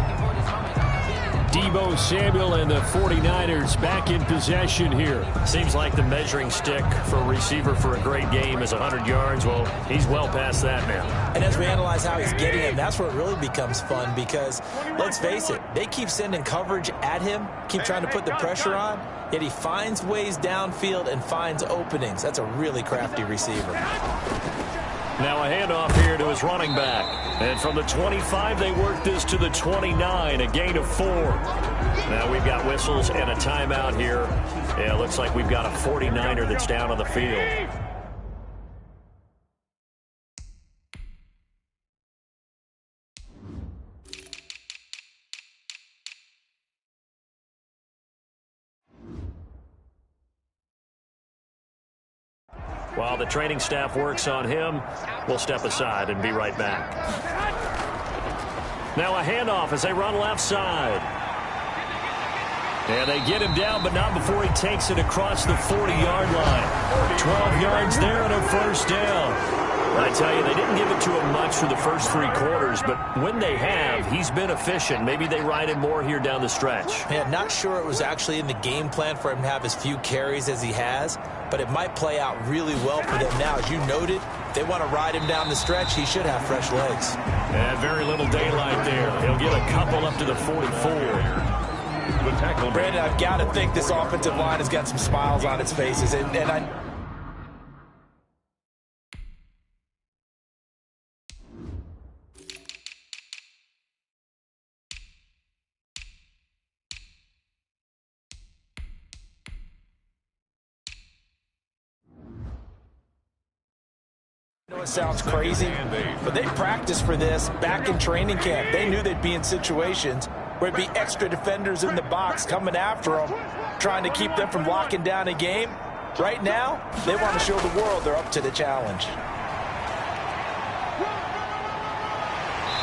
Deebo Samuel and the 49ers back in possession here. Seems like the measuring stick for a receiver for a great game is 100 yards. Well, he's well past that now. And as we analyze how he's getting him, that's where it really becomes fun because, let's face it, they keep sending coverage at him, keep trying to put the pressure on, yet he finds ways downfield and finds openings. That's a really crafty receiver. Now a handoff here to his running back. And from the 25, they work this to the 29, a gain of 4. Now we've got whistles and a timeout here. Yeah, looks like we've got a 49er that's down on the field. While the training staff works on him, we'll step aside and be right back. Now a handoff as they run left side. And they get him down, but not before he takes it across the 40-yard line. 12 yards there and a first down. I tell you, they didn't give it to him much for the first 3 quarters, but when they have, he's been efficient. Maybe they ride him more here down the stretch. Yeah, not sure it was actually in the game plan for him to have as few carries as he has, but it might play out really well for them now. As you noted, if they want to ride him down the stretch, he should have fresh legs. And very little daylight there. He'll get a couple up to the 44. Brandon, I've got to think this offensive line has got some smiles on its faces, and I... I know it sounds crazy, but they practiced for this back in training camp. They knew they'd be in situations where it'd be extra defenders in the box coming after them, trying to keep them from locking down a game. Right now, they want to show the world they're up to the challenge.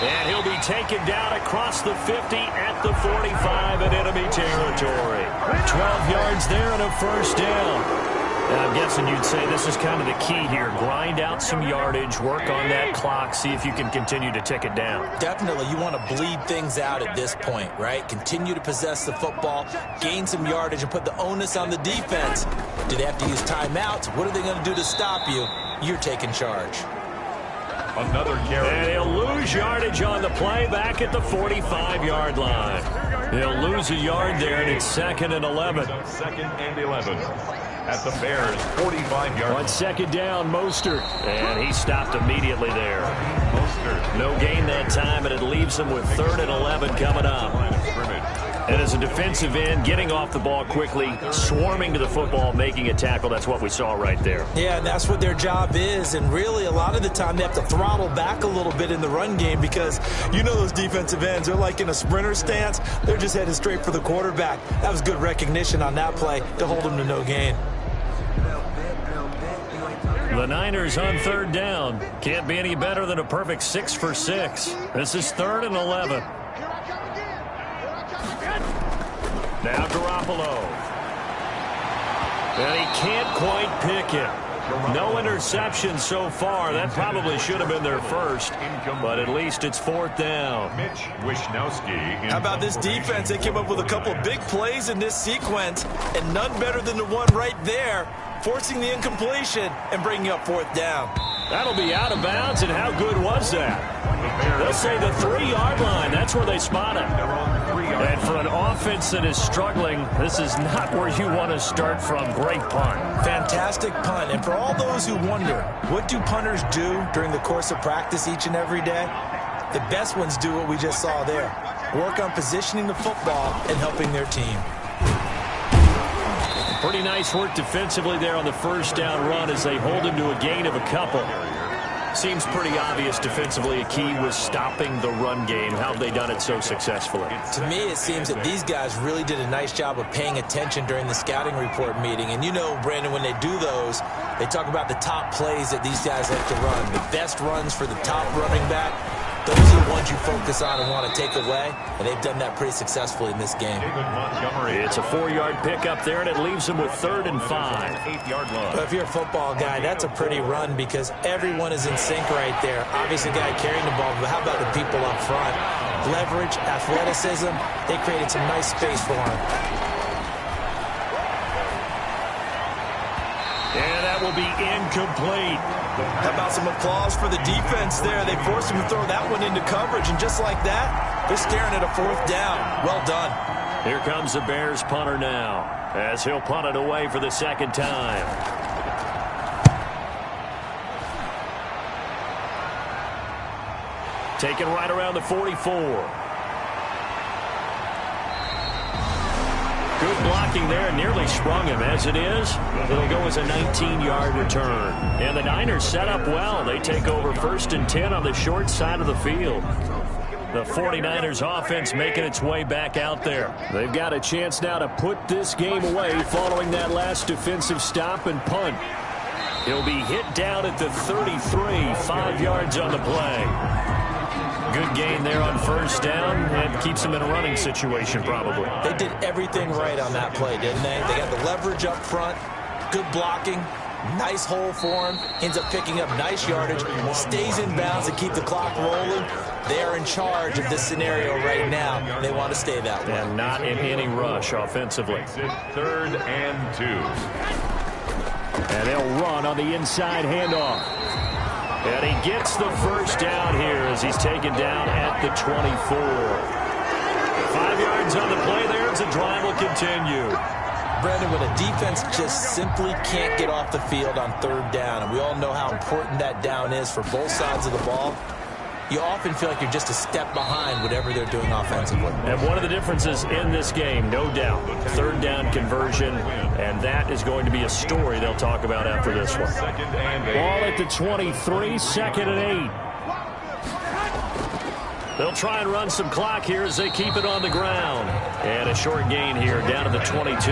And he'll be taken down across the 50 at the 45 in enemy territory. 12 yards there and a first down. And I'm guessing you'd say this is kind of the key here. Grind out some yardage, work on that clock, see if you can continue to tick it down. Definitely. You want to bleed things out at this point, right? Continue to possess the football, gain some yardage, and put the onus on the defense. Do they have to use timeouts? What are they going to do to stop you? You're taking charge. Another carry. And he'll lose yardage on the play back at the 45-yard line. He'll lose a yard there, and it's 2nd and 11. 2nd and 11. At the Bears' 45-yard. On 2nd down, Mostert. And he stopped immediately there. Mostert. No gain that time, and it leaves him with 3rd and 11 coming up. And as a defensive end, getting off the ball quickly, swarming to the football, making a tackle, that's what we saw right there. Yeah, and that's what their job is. And really, a lot of the time, they have to throttle back a little bit in the run game because you know those defensive ends, they're like in a sprinter stance. They're just headed straight for the quarterback. That was good recognition on that play to hold him to no gain. The Niners on 3rd down. Can't be any better than a perfect 6 for 6. This is 3rd and 11. Now Garoppolo. And he can't quite pick it. No interception so far. That probably should have been their first, but at least it's 4th down. Mitch Wishnowsky. How about this defense? They came up with a couple of big plays in this sequence, and none better than the one right there, forcing the incompletion and bringing up 4th down. That'll be out of bounds, and how good was that? They'll say the 3-yard line. That's where they spot it. And for an offense that is struggling, this is not where you want to start from. Great punt. Fantastic punt. And for all those who wonder, what do punters do during the course of practice each and every day? The best ones do what we just saw there. Work on positioning the football and helping their team. Pretty nice work defensively there on the 1st down run as they hold him to a gain of a couple. Seems pretty obvious defensively a key was stopping the run game. How have they done it so successfully? To me, it seems that these guys really did a nice job of paying attention during the scouting report meeting. And you know, Brandon, when they do those, they talk about the top plays that these guys like to run. The best runs for the top running back. Those are the ones you focus on and want to take away, and they've done that pretty successfully in this game. It's a 4-yard pickup there, and it leaves them with 3rd and 5. 8-yard line. But if you're a football guy, that's a pretty run because everyone is in sync right there. Obviously, the guy carrying the ball, but how about the people up front? Leverage, athleticism, they created some nice space for him. And that will be incomplete. How about some applause for the defense there? They forced him to throw that one into coverage, and just like that, they're staring at a 4th down. Well done. Here comes the Bears punter now, as he'll punt it away for the 2nd time. Taken right around the 44. Good blocking there, nearly sprung him. As it is, it'll go as a 19-yard return. And the Niners set up well. They take over 1st and 10 on the short side of the field. The 49ers offense making its way back out there. They've got a chance now to put this game away following that last defensive stop and punt. He'll be hit down at the 33, 5 yards on the play. Good gain there on first down, and keeps him in a running situation probably. They did everything right on that play, didn't they? They got the leverage up front, good blocking, nice hole for him, ends up picking up nice yardage, stays in bounds to keep the clock rolling. They're in charge of this scenario right now. They want to stay that way. And not in any rush offensively. It's 3rd and 2. And they'll run on the inside handoff. And he gets the first down here as he's taken down at the 24. 5 yards on the play there as the drive will continue. Brandon, when a defense just simply can't get off the field on 3rd down, and we all know how important that down is for both sides of the ball, you often feel like you're just a step behind whatever they're doing offensively. And one of the differences in this game, no doubt, 3rd down conversion, and that is going to be a story they'll talk about after this one. Ball at the 23, 2nd and 8. They'll try and run some clock here as they keep it on the ground. And a short gain here down to the 22.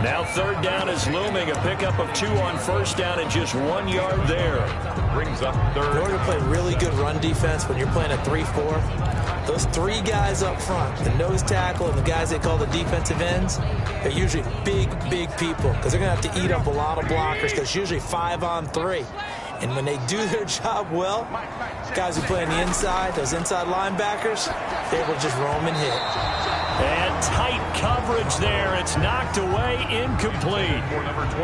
Now 3rd down is looming. A pickup of 2 on first down and just 1 yard there. Brings up 3rd. In order to play really good run defense when you're playing a 3-4, those 3 guys up front, the nose tackle and the guys they call the defensive ends, they're usually big people because they're going to have to eat up a lot of blockers because it's usually 5 on 3. And when they do their job well, guys who play on the inside, those inside linebackers, they're able to just roam and hit. And tight coverage there. It's knocked away, incomplete.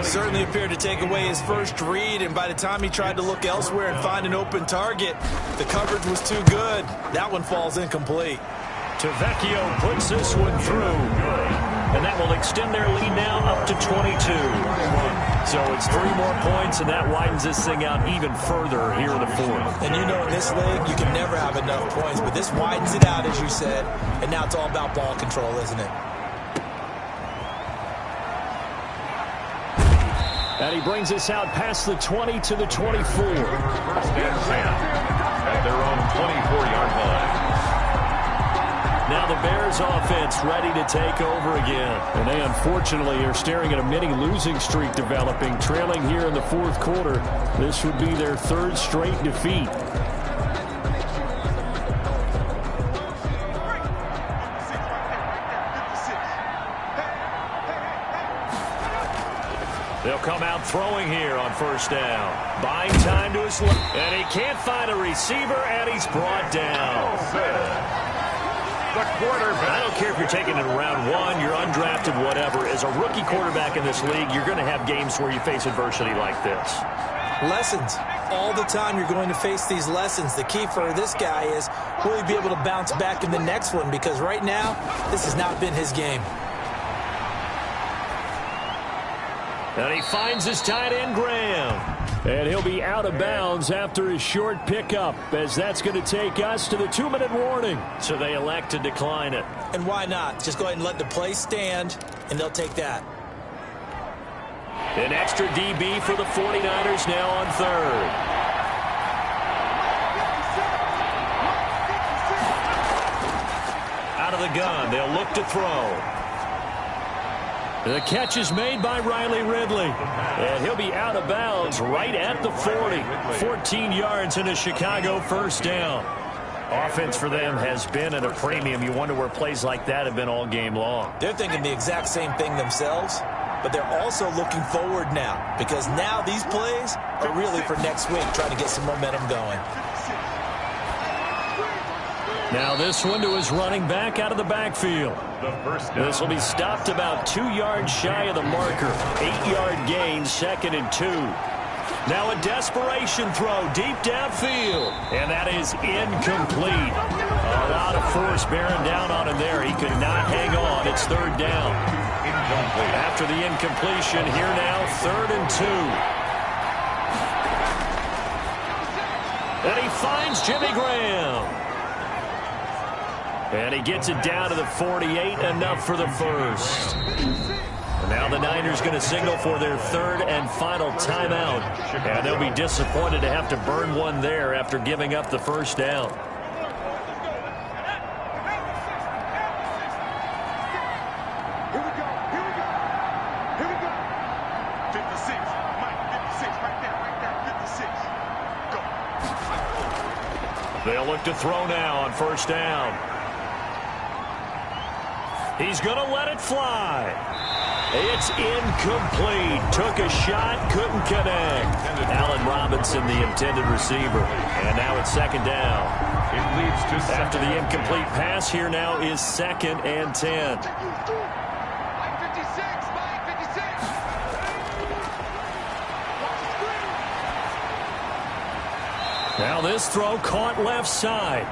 Certainly appeared to take away his first read, and by the time he tried to look elsewhere and find an open target, the coverage was too good. That one falls incomplete. Tavecchio puts this one through. And that will extend their lead now up to 22. So it's 3 more points, and that widens this thing out even further here in the 4th. And you know in this league, you can never have enough points, but this widens it out, as you said, and now it's all about ball control, isn't it? And he brings us out past the 20 to the 24. First and 10 at their own 24-yard line. Now the Bears offense ready to take over again. And they unfortunately are staring at a mini losing streak developing, trailing here in the 4th quarter. This would be their 3rd straight defeat. They'll come out throwing here on first down. Buying time to his left. And he can't find a receiver, and he's brought down. The quarterback. I don't care if you're taking it in round 1, you're undrafted, whatever. As a rookie quarterback in this league, you're going to have games where you face adversity like this. Lessons. All the time you're going to face these lessons. The key for this guy is, will he be able to bounce back in the next one? Because right now, this has not been his game. And he finds his tight end, Graham. And he'll be out of bounds after his short pickup, as that's going to take us to the 2-minute warning. So they elect to decline it. And why not? Just go ahead and let the play stand, and they'll take that. An extra DB for the 49ers now on 3rd. Out of the gun, they'll look to throw. The catch is made by Riley Ridley. And he'll be out of bounds right at the 40. 14 yards and a Chicago first down. Offense for them has been at a premium. You wonder where plays like that have been all game long. They're thinking the exact same thing themselves, but they're also looking forward now, because now these plays are really for next week, trying to get some momentum going. Now this one to his running back out of the backfield. This will be stopped about 2 yards shy of the marker. 8-yard gain, 2nd and 2. Now a desperation throw deep downfield. And that is incomplete. A lot of force bearing down on him there. He could not hang on. It's 3rd down. After the incompletion, here now, 3rd and 2. And he finds Jimmy Graham. And he gets it down to the 48, enough for the first. And now the Niners going to signal for their 3rd and final timeout. And they'll be disappointed to have to burn one there after giving up the first down. Here we go. 56. Mike, 56. They'll look to throw now on first down. He's going to let it fly. It's incomplete. Took a shot, couldn't connect. Allen Robinson, the intended receiver. And now it's second down. It leads to After the incomplete pass, here now is 2nd and 10. Now this throw caught left side.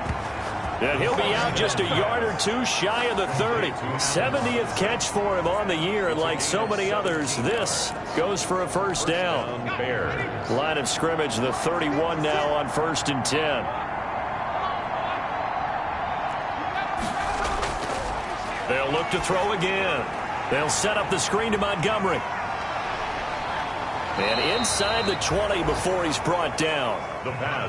And he'll be out just a yard or two shy of the 30. 70th catch for him on the year, and like so many others, this goes for a first down. Line of scrimmage, the 31 now on 1st and 10. They'll look to throw again. They'll set up the screen to Montgomery. And inside the 20 before he's brought down.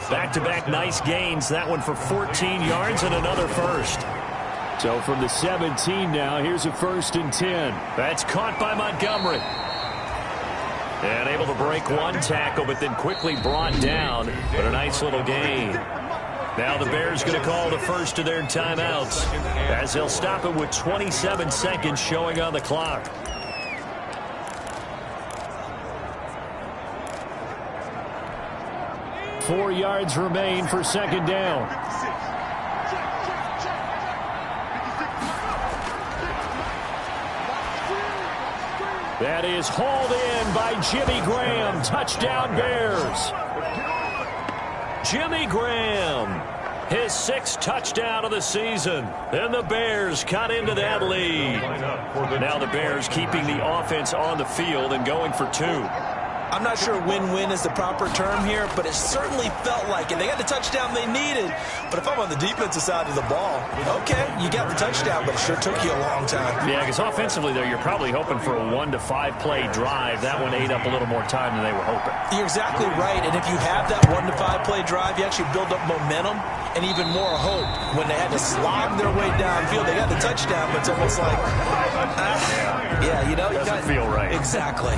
Back-to-back nice gains. That one for 14 yards and another first. So from the 17 now, here's a 1st and 10. That's caught by Montgomery. And able to break one tackle, but then quickly brought down. But a nice little gain. Now the Bears going to call the first of their timeouts, as they'll stop it with 27 seconds showing on the clock. Four yards remain for second down. That is hauled in by Jimmy Graham. Touchdown Bears. Jimmy Graham, his 6th touchdown of the season. And the Bears cut into that lead. Now the Bears keeping the offense on the field and going for 2. I'm not sure win-win is the proper term here, but it certainly felt like it. They got the touchdown they needed, but if I'm on the defensive side of the ball, okay, you got the touchdown, but it sure took you a long time. Yeah, because offensively, though, you're probably hoping for a 1 to 5 play drive. That one ate up a little more time than they were hoping. You're exactly right, and if you have that 1 to 5 play drive, you actually build up momentum and even more hope. When they had to slog their way downfield, they got the touchdown, but it's almost like, yeah, you know. Doesn't feel right. Exactly.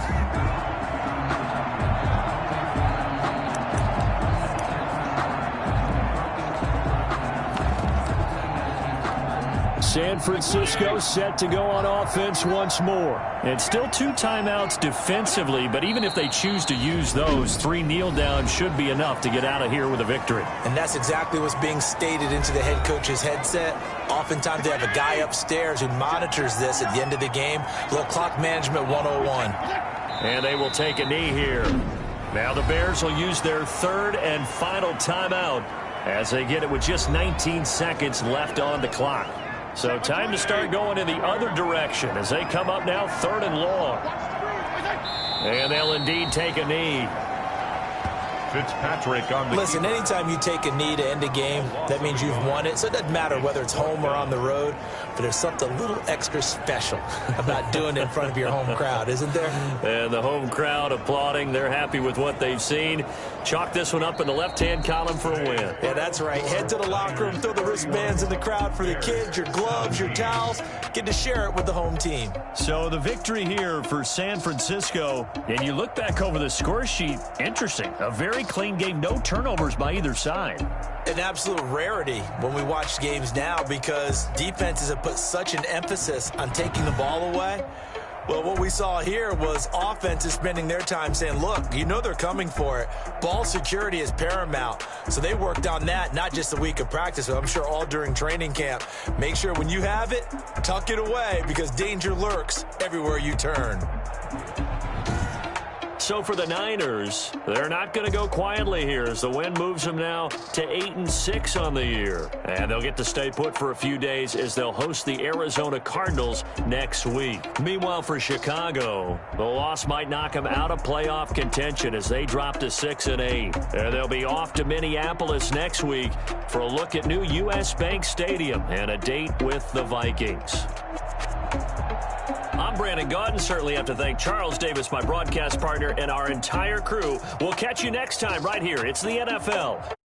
San Francisco set to go on offense once more. And still 2 timeouts defensively, but even if they choose to use those, 3 kneel downs should be enough to get out of here with a victory. And that's exactly what's being stated into the head coach's headset. Oftentimes they have a guy upstairs who monitors this at the end of the game. A little clock management 101. And they will take a knee here. Now the Bears will use their 3rd and final timeout as they get it with just 19 seconds left on the clock. So time to start going in the other direction as they come up now 3rd and long. And they'll indeed take a knee. Fitzpatrick on the Listen, anytime you take a knee to end a game, that means you've won it. So it doesn't matter whether it's home or on the road, but there's something a little extra special about doing it in front of your home crowd, isn't there? And the home crowd applauding. They're happy with what they've seen. Chalk this one up in the left-hand column for a win. Yeah, that's right. Head to the locker room, throw the wristbands in the crowd for the kids, your gloves, your towels. Get to share it with the home team. So the victory here for San Francisco. And you look back over the score sheet, interesting. A very clean game, no turnovers by either side. An absolute rarity when we watch games now because defenses have put such an emphasis on taking the ball away. Well, what we saw here was offenses spending their time saying, look, you know they're coming for it. Ball security is paramount. So they worked on that, not just a week of practice, but I'm sure all during training camp. Make sure when you have it, tuck it away because danger lurks everywhere you turn. So for the Niners, they're not going to go quietly here as the win moves them now to 8-6 on the year. And they'll get to stay put for a few days as they'll host the Arizona Cardinals next week. Meanwhile, for Chicago, the loss might knock them out of playoff contention as they drop to 6-8. And they'll be off to Minneapolis next week for a look at new U.S. Bank Stadium and a date with the Vikings. I'm Brandon Gaudin. Certainly have to thank Charles Davis, my broadcast partner, and our entire crew. We'll catch you next time right here. It's the NFL.